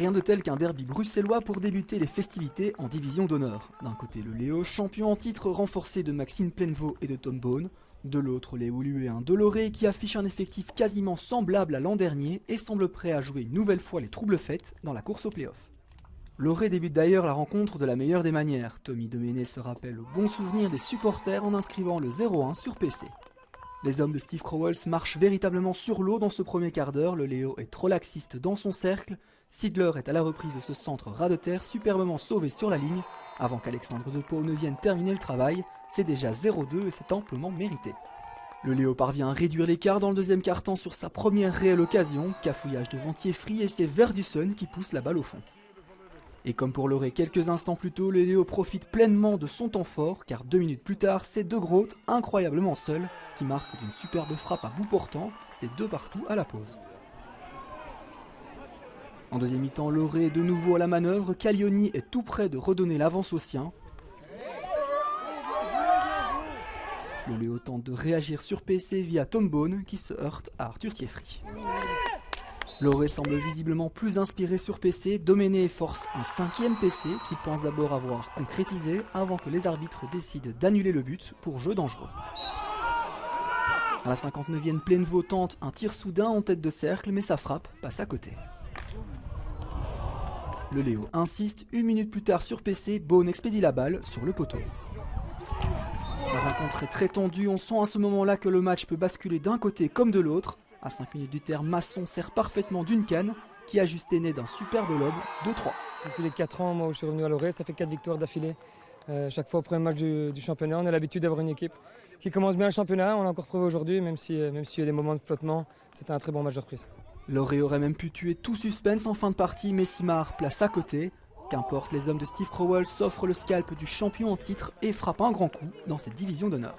Rien de tel qu'un derby bruxellois pour débuter les festivités en division d'honneur. D'un côté le Léo, champion en titre renforcé de Maxime Plainevaux et de Tom Bone. De l'autre les Woluwéens de Loré qui affiche un effectif quasiment semblable à l'an dernier et semble prêt à jouer une nouvelle fois les troubles fêtes dans la course au play-off. Loré débute d'ailleurs la rencontre de la meilleure des manières. Tommy Doméné se rappelle au bon souvenir des supporters en inscrivant le 0-1 sur PC. Les hommes de Steve Crowells marchent véritablement sur l'eau dans ce premier quart d'heure. Le Léo est trop laxiste dans son cercle. Sidler est à la reprise de ce centre ras de terre superbement sauvé sur la ligne. Avant qu'Alexandre Depau ne vienne terminer le travail, c'est déjà 0-2 et c'est amplement mérité. Le Léo parvient à réduire l'écart dans le deuxième quart-temps sur sa première réelle occasion. Cafouillage de Ventier-Free et c'est Verdusson qui pousse la balle au fond. Et comme pour Loré quelques instants plus tôt, le Léo profite pleinement de son temps fort, car 2 minutes plus tard, c'est De Groot, incroyablement seul, qui marque d'une superbe frappe à bout portant, c'est 2 partout à la pause. En deuxième mi-temps, Loré est de nouveau à la manœuvre, Caglioni est tout près de redonner l'avance aux siens. Le Léo tente de réagir sur PC via Tom Bone, qui se heurte à Arthur Thieffry. Loré semble visiblement plus inspiré sur PC, Doméné force un 5e PC qu'il pense d'abord avoir concrétisé avant que les arbitres décident d'annuler le but pour jeu dangereux. À la 59e, Plainevaux tente un tir soudain en tête de cercle mais sa frappe passe à côté. Le Léo insiste, 1 minute plus tard sur PC, Bone expédie la balle sur le poteau. La rencontre est très tendue, on sent à ce moment-là que le match peut basculer d'un côté comme de l'autre. À 5 minutes du terme, Masson sert parfaitement d'une canne qui a juste né d'un superbe lob de 3. Depuis les 4 ans, moi, où je suis revenu à Loré, ça fait 4 victoires d'affilée. Chaque fois au premier match du championnat, on a l'habitude d'avoir une équipe qui commence bien le championnat. On l'a encore prouvé aujourd'hui, même s'il y a des moments de flottement, c'était un très bon match de reprise. Loré aurait même pu tuer tout suspense en fin de partie, mais Simard place à côté. Qu'importe, les hommes de Steve Crowell s'offrent le scalp du champion en titre et frappent un grand coup dans cette division d'honneur.